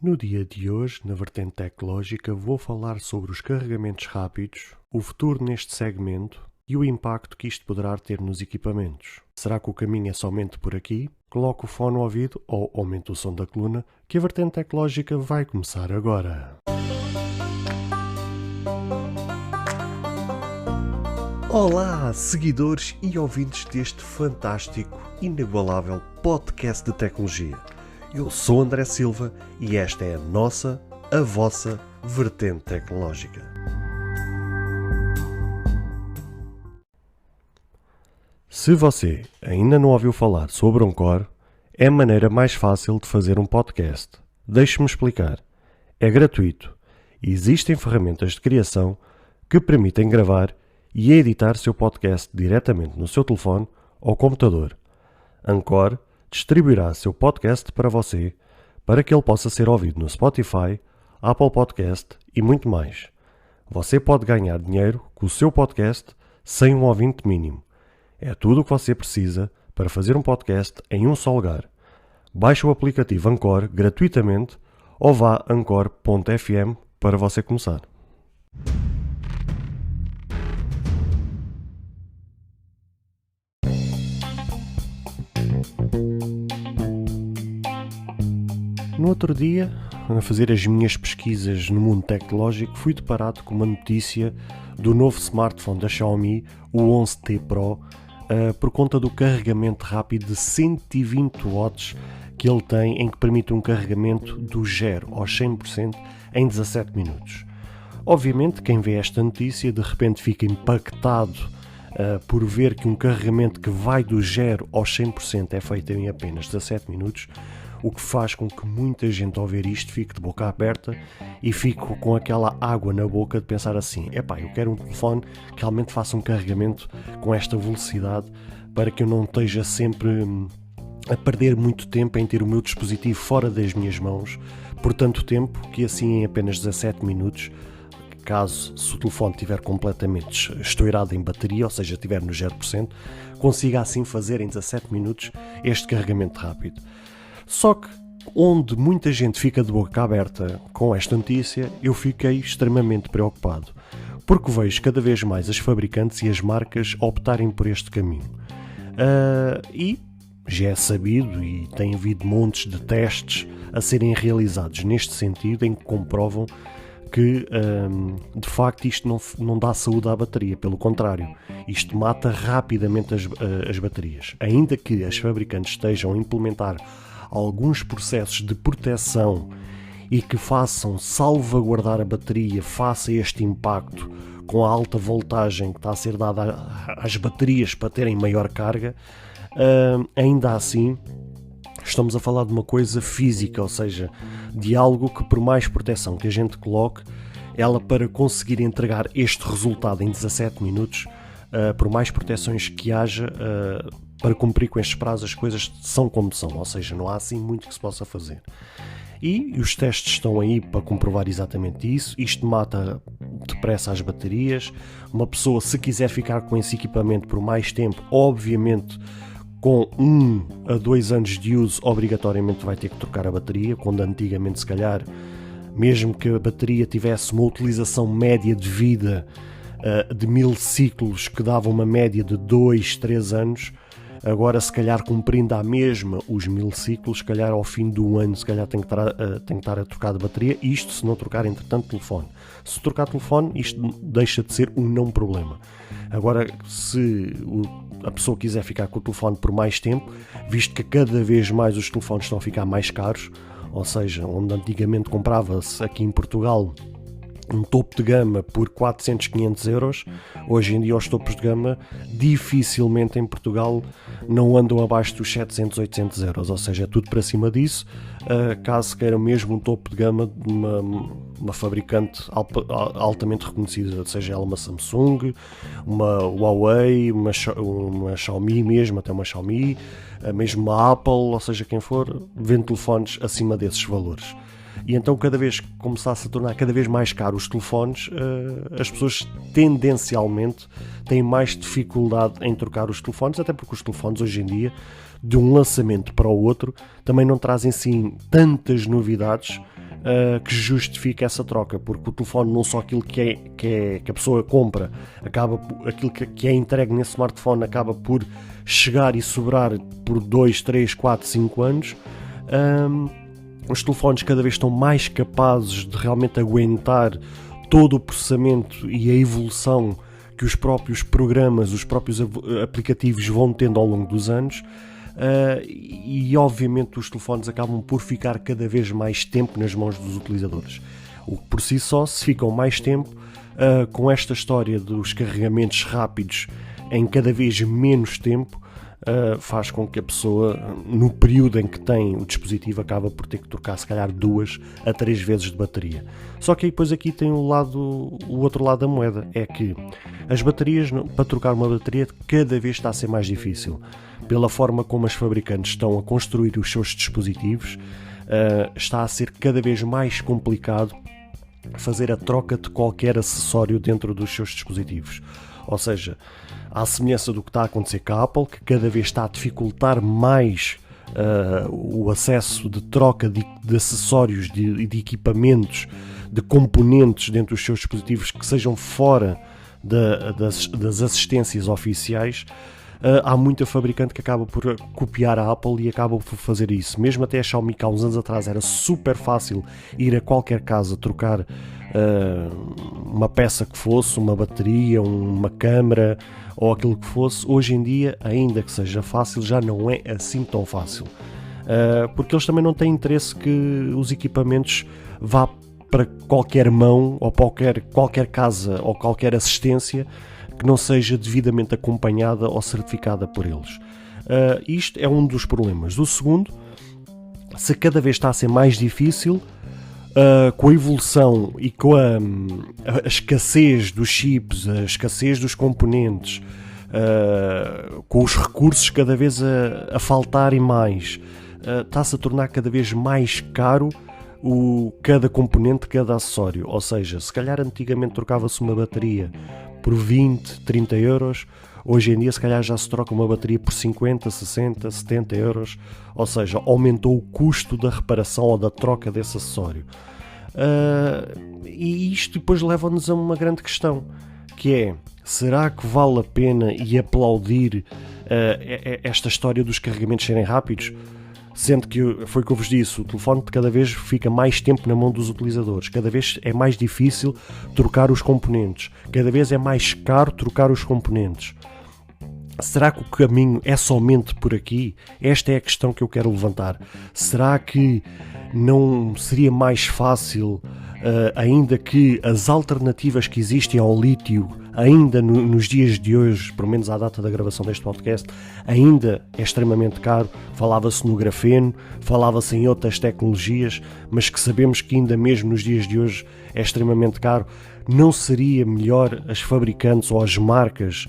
No dia de hoje, na vertente tecnológica, vou falar sobre os carregamentos rápidos, o futuro neste segmento e o impacto que isto poderá ter nos equipamentos. Será que o caminho é somente por aqui? Coloque o fone no ouvido ou aumente o som da coluna, que a vertente tecnológica vai começar agora. Olá, seguidores e ouvintes deste fantástico, inigualável podcast de tecnologia. Eu sou André Silva e esta é a vossa vertente tecnológica. Se você ainda não ouviu falar sobre Anchor, é a maneira mais fácil de fazer um podcast. Deixe-me explicar. É gratuito e existem ferramentas de criação que permitem gravar e editar seu podcast diretamente no seu telefone ou computador. Anchor distribuirá seu podcast para você, para que ele possa ser ouvido no Spotify, Apple Podcast e muito mais. Você pode ganhar dinheiro com o seu podcast sem um ouvinte mínimo. É tudo o que você precisa para fazer um podcast em um só lugar. Baixe o aplicativo Anchor gratuitamente ou vá a anchor.fm para você começar. No outro dia, a fazer as minhas pesquisas no mundo tecnológico, fui deparado com uma notícia do novo smartphone da Xiaomi, o 11T Pro, por conta do carregamento rápido de 120 watts que ele tem, em que permite um carregamento do 0 ao 100% em 17 minutos. Obviamente, quem vê esta notícia de repente fica impactado por ver que um carregamento que vai do 0 ao 100% é feito em apenas 17 minutos, o que faz com que muita gente ao ver isto fique de boca aberta e fique com aquela água na boca de pensar assim: epá, eu quero um telefone que realmente faça um carregamento com esta velocidade para que eu não esteja sempre a perder muito tempo em ter o meu dispositivo fora das minhas mãos por tanto tempo, que assim em apenas 17 minutos, se o telefone estiver completamente estourado em bateria, ou seja, estiver no 0%, consiga assim fazer em 17 minutos este carregamento rápido. Só que, onde muita gente fica de boca aberta com esta notícia, eu fiquei extremamente preocupado, porque vejo cada vez mais as fabricantes e as marcas optarem por este caminho. E já é sabido, e tem havido montes de testes a serem realizados neste sentido, em que comprovam que, de facto, isto não dá saúde à bateria, pelo contrário, isto mata rapidamente as baterias. Ainda que as fabricantes estejam a implementar alguns processos de proteção e que façam salvaguardar a bateria face a este impacto com a alta voltagem que está a ser dada às baterias para terem maior carga, ainda assim estamos a falar de uma coisa física, ou seja, de algo que, por mais proteção que a gente coloque, ela, para conseguir entregar este resultado em 17 minutos, por mais proteções que haja, para cumprir com estes prazos, as coisas são como são, ou seja, não há assim muito que se possa fazer. E os testes estão aí para comprovar exatamente isso. Isto mata depressa as baterias. Uma pessoa, se quiser ficar com esse equipamento por mais tempo, obviamente com 1 a 2 anos de uso, obrigatoriamente vai ter que trocar a bateria, quando antigamente, se calhar, mesmo que a bateria tivesse uma utilização média de vida de 1000 ciclos, que dava uma média de 2, 3 anos, agora, se calhar, cumprindo à mesma os 1000 ciclos, se calhar ao fim do ano, se calhar tem que estar a trocar de bateria, isto se não trocar, entretanto, telefone. Se trocar telefone, isto deixa de ser um não problema. Agora, se a pessoa quiser ficar com o telefone por mais tempo, visto que cada vez mais os telefones estão a ficar mais caros, ou seja, onde antigamente comprava-se aqui em Portugal um topo de gama por 400, 500 euros, hoje em dia os topos de gama dificilmente em Portugal não andam abaixo dos 700, 800 euros, ou seja, é tudo para cima disso. Caso queira mesmo um topo de gama de uma fabricante altamente reconhecida, seja ela uma Samsung, uma Huawei, uma Xiaomi mesmo, até uma Xiaomi, mesmo uma Apple, ou seja, quem for, vende telefones acima desses valores. E então, cada vez que começasse a tornar cada vez mais caro os telefones, as pessoas tendencialmente têm mais dificuldade em trocar os telefones, até porque os telefones hoje em dia, de um lançamento para o outro, também não trazem assim tantas novidades que justifique essa troca, porque o telefone, não só aquilo que a pessoa compra, aquilo que é entregue nesse smartphone acaba por chegar e sobrar por 2, 3, 4, 5 anos. Os telefones cada vez estão mais capazes de realmente aguentar todo o processamento e a evolução que os próprios programas, os próprios aplicativos vão tendo ao longo dos anos. E obviamente os telefones acabam por ficar cada vez mais tempo nas mãos dos utilizadores, o que por si só, se ficam mais tempo com esta história dos carregamentos rápidos em cada vez menos tempo, faz com que a pessoa, no período em que tem o dispositivo, acaba por ter que trocar se calhar 2 a 3 vezes de bateria. Só que aí depois aqui tem o outro lado da moeda, é que as baterias, para trocar uma bateria, cada vez está a ser mais difícil. Pela forma como as fabricantes estão a construir os seus dispositivos, está a ser cada vez mais complicado fazer a troca de qualquer acessório dentro dos seus dispositivos. Ou seja, à semelhança do que está a acontecer com a Apple, que cada vez está a dificultar mais o acesso de troca de acessórios, de equipamentos, de componentes dentro dos seus dispositivos que sejam fora das assistências oficiais. Há muita fabricante que acaba por copiar a Apple e acaba por fazer isso. Mesmo até a Xiaomi, que há uns anos atrás era super fácil ir a qualquer casa trocar uma peça que fosse, uma bateria, uma câmera ou aquilo que fosse. Hoje em dia, ainda que seja fácil, já não é assim tão fácil, porque eles também não têm interesse que os equipamentos vá para qualquer mão ou qualquer casa ou qualquer assistência que não seja devidamente acompanhada ou certificada por eles. Isto é um dos problemas. O segundo, se cada vez está a ser mais difícil, com a evolução e com a escassez dos chips, a escassez dos componentes, com os recursos cada vez a faltarem mais, está-se a tornar cada vez mais caro cada componente, cada acessório. Ou seja, se calhar antigamente trocava-se uma bateria por 20, 30 euros, hoje em dia se calhar já se troca uma bateria por 50, 60, 70 euros, ou seja, aumentou o custo da reparação ou da troca desse acessório. E isto depois leva-nos a uma grande questão, que é, será que vale a pena e aplaudir esta história dos carregamentos serem rápidos? Sendo que, foi o que eu vos disse, o telefone cada vez fica mais tempo na mão dos utilizadores, cada vez é mais difícil trocar os componentes, cada vez é mais caro trocar os componentes. Será que o caminho é somente por aqui? Esta é a questão que eu quero levantar. Será que não seria mais fácil, ainda que as alternativas que existem ao lítio, ainda nos dias de hoje, pelo menos à data da gravação deste podcast, ainda é extremamente caro? Falava-se no grafeno, falava-se em outras tecnologias, mas que sabemos que ainda mesmo nos dias de hoje é extremamente caro. Não seria melhor as fabricantes ou as marcas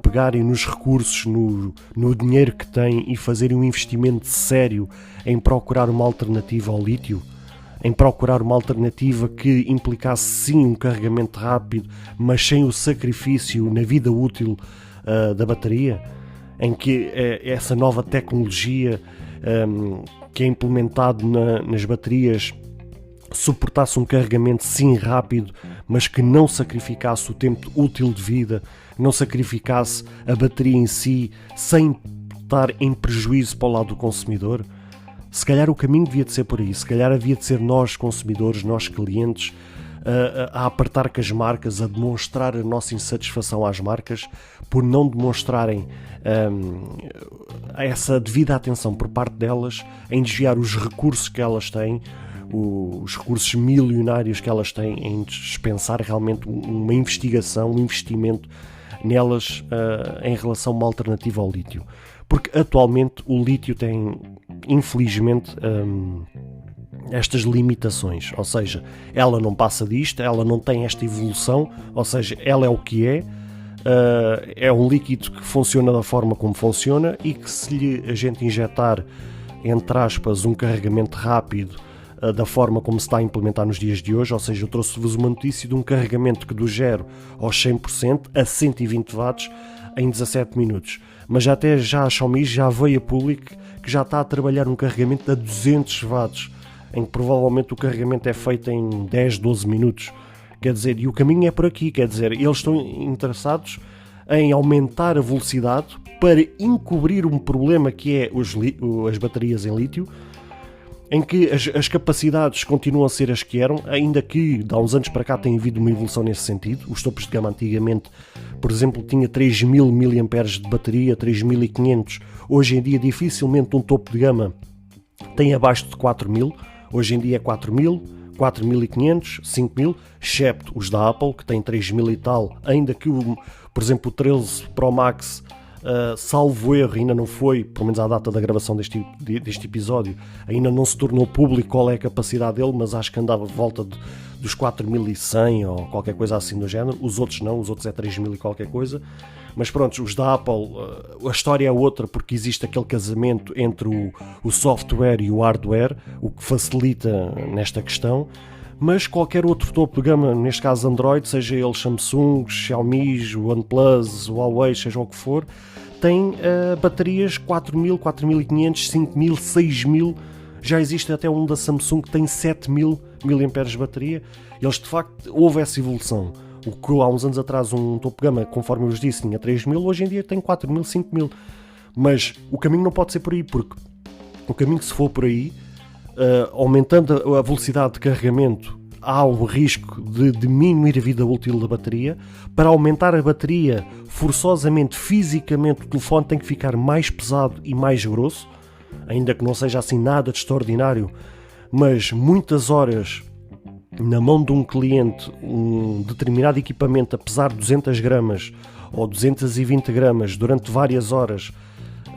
pegarem nos recursos, no dinheiro que têm e fazerem um investimento sério em procurar uma alternativa ao lítio? Em procurar uma alternativa que implicasse sim um carregamento rápido, mas sem o sacrifício na vida útil da bateria, em que essa nova tecnologia que é implementado nas baterias suportasse um carregamento sim rápido, mas que não sacrificasse o tempo útil de vida, não sacrificasse a bateria em si, sem estar em prejuízo para o lado do consumidor. Se calhar o caminho devia de ser por aí, se calhar havia de ser nós consumidores, nós clientes, a apertar com as marcas, a demonstrar a nossa insatisfação às marcas por não demonstrarem essa devida atenção por parte delas em desviar os recursos que elas têm, os recursos milionários que elas têm, em dispensar realmente uma investigação, um investimento nelas em relação a uma alternativa ao lítio. Porque atualmente o lítio tem, infelizmente, estas limitações, ou seja, ela não passa disto, ela não tem esta evolução, ou seja, ela é o que é um líquido que funciona da forma como funciona e que, se a gente injetar, entre aspas, um carregamento rápido da forma como se está a implementar nos dias de hoje, ou seja, eu trouxe-vos uma notícia de um carregamento que do 0 aos 100% a 120 watts em 17 minutos. Mas já a Xiaomi já veio a público que já está a trabalhar um carregamento a 200 watts em que provavelmente o carregamento é feito em 10, 12 minutos. Quer dizer, e o caminho é por aqui, quer dizer, eles estão interessados em aumentar a velocidade para encobrir um problema que é as baterias em lítio, em que as capacidades continuam a ser as que eram, ainda que de há uns anos para cá tem havido uma evolução nesse sentido. Os topos de gama antigamente, por exemplo, tinha 3000 mAh de bateria, 3500. Hoje em dia dificilmente um topo de gama tem abaixo de 4000. Hoje em dia é 4000, 4500, 5000, excepto os da Apple, que tem 3000 e tal, ainda que, por exemplo, o 13 Pro Max, salvo erro, ainda não foi, pelo menos à data da gravação deste episódio, ainda não se tornou público qual é a capacidade dele, mas acho que andava de volta dos 4100 ou qualquer coisa assim do género. Os outros não, os outros é 3000 e qualquer coisa. Mas pronto, os da Apple, a história é outra, porque existe aquele casamento entre o software e o hardware, o que facilita nesta questão. Mas qualquer outro topo de gama, neste caso Android, seja ele Samsung, Xiaomi, OnePlus, Huawei, seja o que for, tem baterias 4000, 4500, 5000, 6000. Já existe até um da Samsung que tem 7000 mAh de bateria. Eles, de facto, houve essa evolução. O que há uns anos atrás um topo de gama, conforme eu vos disse, tinha 3000, hoje em dia tem 4000, 5000. Mas o caminho não pode ser por aí, porque o caminho que se for por aí, aumentando a velocidade de carregamento, há o risco de diminuir a vida útil da bateria. Para aumentar a bateria, forçosamente, fisicamente, o telefone tem que ficar mais pesado e mais grosso, ainda que não seja assim nada de extraordinário, mas muitas horas na mão de um cliente, um determinado equipamento a pesar 200 gramas ou 220 gramas durante várias horas,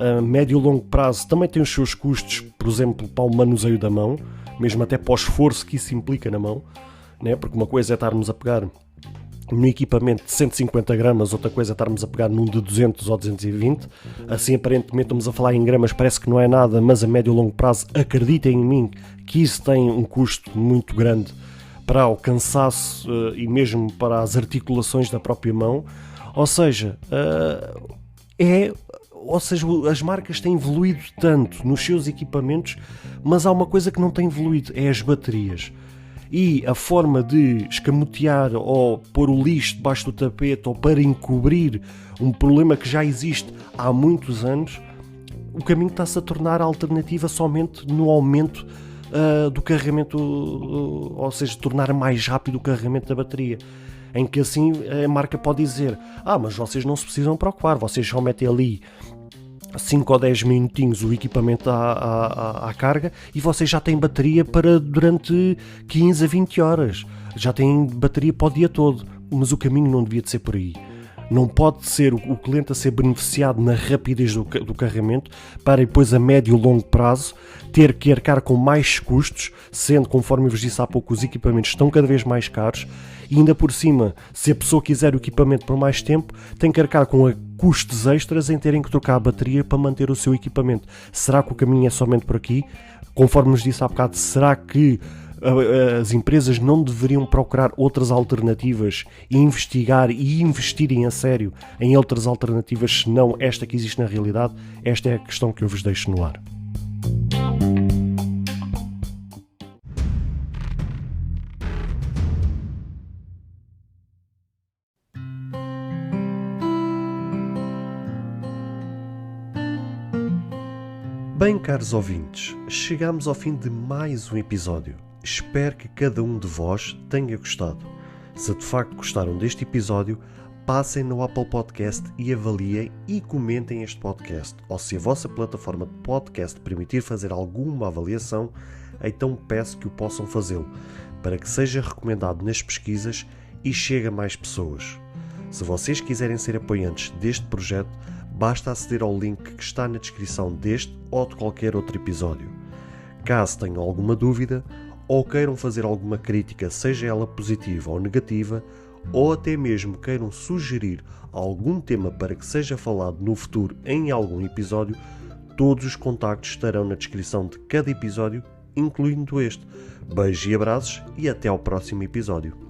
a médio e longo prazo, também tem os seus custos, por exemplo, para o manuseio da mão, mesmo até para o esforço que isso implica na mão, né? Porque uma coisa é estarmos a pegar num equipamento de 150 gramas, outra coisa é estarmos a pegar num de 200 ou 220, assim aparentemente estamos a falar em gramas, parece que não é nada, mas a médio e longo prazo, acreditem em mim, que isso tem um custo muito grande para o cansaço e mesmo para as articulações da própria mão. Ou seja, as marcas têm evoluído tanto nos seus equipamentos, mas há uma coisa que não tem evoluído, é as baterias. E a forma de escamotear ou pôr o lixo debaixo do tapete ou para encobrir um problema que já existe há muitos anos, o caminho está-se a tornar a alternativa somente no aumento do carregamento, ou seja, tornar mais rápido o carregamento da bateria, em que assim a marca pode dizer: mas vocês não se precisam preocupar, vocês só metem ali 5 ou 10 minutinhos o equipamento à carga e vocês já têm bateria para durante 15 a 20 horas, já têm bateria para o dia todo. Mas o caminho não devia de ser por aí. Não pode ser o cliente a ser beneficiado na rapidez do carregamento para depois a médio e longo prazo ter que arcar com mais custos, sendo, conforme eu vos disse há pouco, os equipamentos estão cada vez mais caros e ainda por cima, se a pessoa quiser o equipamento por mais tempo, tem que arcar com custos extras em terem que trocar a bateria para manter o seu equipamento. Será que o caminho é somente por aqui? Conforme vos disse há bocado, será que as empresas não deveriam procurar outras alternativas e investigar e investirem a sério em outras alternativas, senão esta que existe na realidade? Esta é a questão que eu vos deixo no ar. Bem, caros ouvintes, chegamos ao fim de mais um episódio. Espero que cada um de vós tenha gostado. Se de facto gostaram deste episódio, passem no Apple Podcast e avaliem e comentem este podcast. Ou se a vossa plataforma de podcast permitir fazer alguma avaliação, então peço que o possam fazê-lo, para que seja recomendado nas pesquisas e chegue a mais pessoas. Se vocês quiserem ser apoiantes deste projeto, basta aceder ao link que está na descrição deste ou de qualquer outro episódio. Caso tenham alguma dúvida ou queiram fazer alguma crítica, seja ela positiva ou negativa, ou até mesmo queiram sugerir algum tema para que seja falado no futuro em algum episódio, todos os contactos estarão na descrição de cada episódio, incluindo este. Beijos e abraços e até ao próximo episódio.